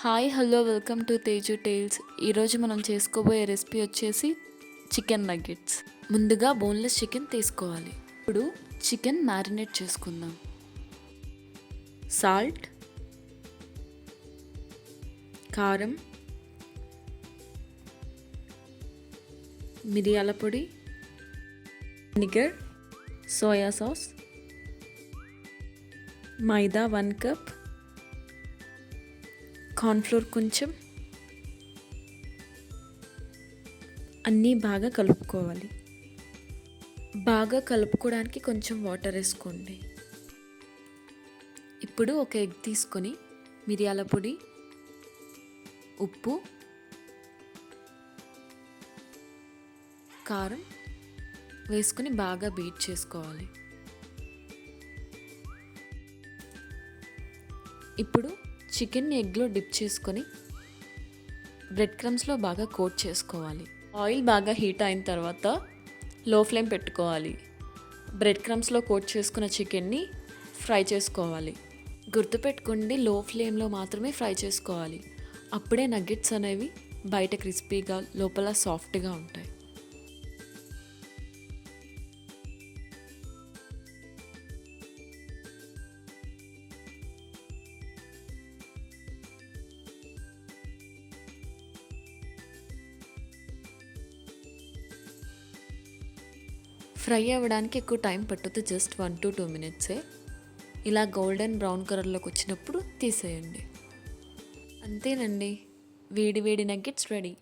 Hi hello welcome to Teju tales. ఈరోజు మనం చేసుకోబోయే రెసిపీ వచ్చేసి చికెన్ నగ్గెట్స్. ముందుగా బోన్లెస్ చికెన్ తీసుకోవాలి. ఇప్పుడు చికెన్ మ్యారినేట్ చేసుకుందాం. సాల్ట్, కారం, మిరియాల పొడి, vinegar, soya sauce, maida 1 cup, cornflour కొంచెం, అన్నీ బాగా కలుపుకోవాలి. బాగా కలుపుకోవడానికి కొంచెం వాటర్ వేసుకోండి. ఇప్పుడు ఒక ఎగ్ తీసుకొని మిరియాల పొడి, ఉప్పు, కారం వేసుకొని బాగా బీట్ చేసుకోవాలి. ఇప్పుడు చికెన్ని ఎగ్లో డిప్ చేసుకొని బ్రెడ్ క్రమ్స్లో బాగా కోట్ చేసుకోవాలి. ఆయిల్ బాగా హీట్ అయిన తర్వాత లో ఫ్లేమ్ పెట్టుకోవాలి. బ్రెడ్ క్రమ్స్లో కోట్ చేసుకున్న చికెన్ని ఫ్రై చేసుకోవాలి. గుర్తుపెట్టుకోండి, లో ఫ్లేమ్లో మాత్రమే ఫ్రై చేసుకోవాలి. అప్పుడే నగ్గెట్స్ అనేవి బయట క్రిస్పీగా లోపల సాఫ్ట్గా ఉంటాయి. ఫ్రై అవ్వడానికి ఎక్కువ టైం పట్టదు, జస్ట్ 1 to 2 minutes. ఇలా గోల్డెన్ బ్రౌన్ కలర్లోకి వచ్చినప్పుడు తీసేయండి. అంతేనండి, వేడి వేడి నగ్గెట్స్ రెడీ.